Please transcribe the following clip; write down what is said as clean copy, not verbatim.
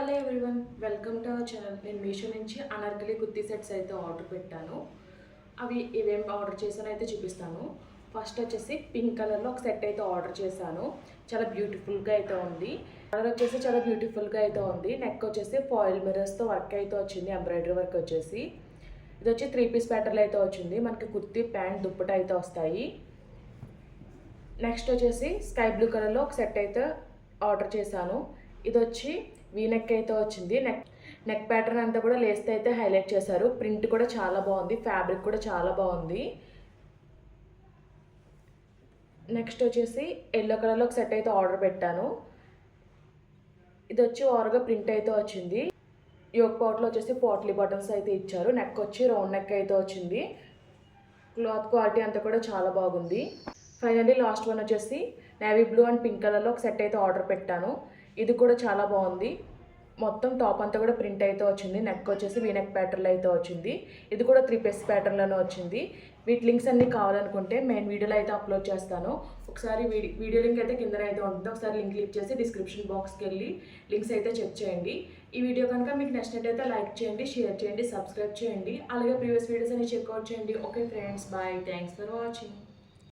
Hello everyone, welcome to our channel. నేను మీషో నుంచి Anarkali kurti sets అయితే ఆర్డర్ పెట్టాను. అవి ఇవేం ఆర్డర్ చేశానో అయితే చూపిస్తాను. ఫస్ట్ వచ్చేసి పింక్ కలర్లో ఒక సెట్ అయితే ఆర్డర్ చేశాను. చాలా బ్యూటిఫుల్గా అయితే ఉంది. కలర్ వచ్చేసి చాలా బ్యూటిఫుల్గా అయితే ఉంది. నెక్ వచ్చేసి ఫాయిల్ మిర్రర్స్తో వర్క్ అయితే వచ్చింది, ఎంబ్రాయిడరీ వర్క్ వచ్చేసి. ఇది వచ్చి 3 పీస్ ప్యాటర్న్ అయితే వచ్చింది. మనకి కుర్తీ ప్యాంట్ దుప్పట అయితే వస్తాయి. నెక్స్ట్ వచ్చేసి స్కై బ్లూ కలర్లో ఒక సెట్ అయితే ఆర్డర్ చేశాను. ఇది వచ్చి వీనెక్ అయితే వచ్చింది. నెక్ ప్యాటర్న్ అంతా కూడా లేస్తే అయితే హైలైట్ చేశారు. ప్రింట్ కూడా చాలా బాగుంది, ఫ్యాబ్రిక్ కూడా చాలా బాగుంది. నెక్స్ట్ వచ్చేసి ఎల్లో కలర్లో ఒక సెట్ అయితే ఆర్డర్ పెట్టాను. ఇది వచ్చి ఓవర్గా ప్రింట్ అయితే వచ్చింది. యోక్ పాట్లో వచ్చేసి పోట్లీ బటన్స్ అయితే ఇచ్చారు. నెక్ వచ్చి రౌండ్ నెక్ అయితే వచ్చింది. క్లాత్ క్వాలిటీ అంతా కూడా చాలా బాగుంది. ఫైనల్లీ లాస్ట్ వన్ వచ్చేసి నేవీ బ్లూ అండ్ పింక్ కలర్లో ఒక సెట్ అయితే ఆర్డర్ పెట్టాను. ఇది కూడా చాలా బాగుంది. మొత్తం టాప్ అంతా కూడా ప్రింట్ అయితే వచ్చింది. నెక్ వచ్చేసి వీనెక్ ప్యాటర్న్లో అయితే వచ్చింది. ఇది కూడా 3 పీస్ ప్యాటర్న్లోనే వచ్చింది. వీటి లింక్స్ అన్నీ కావాలనుకుంటే మెయిన్ వీడియోలో అయితే అప్లోడ్ చేస్తాను. ఒకసారి వీడియో లింక్ అయితే కింద అయితే ఉంటుంది. ఒకసారి లింక్ క్లిక్ చేసి డిస్క్రిప్షన్ బాక్స్కి వెళ్ళి లింక్స్ అయితే చెక్ చేయండి. ఈ వీడియో కనుక మీకు నచ్చినట్టయితే లైక్ చేయండి, షేర్ చేయండి, సబ్స్క్రైబ్ చేయండి. అలాగే ప్రీవియస్ వీడియోస్ అన్ని చెక్అవుట్ చేయండి. Okay friends, bye. Thanks for watching.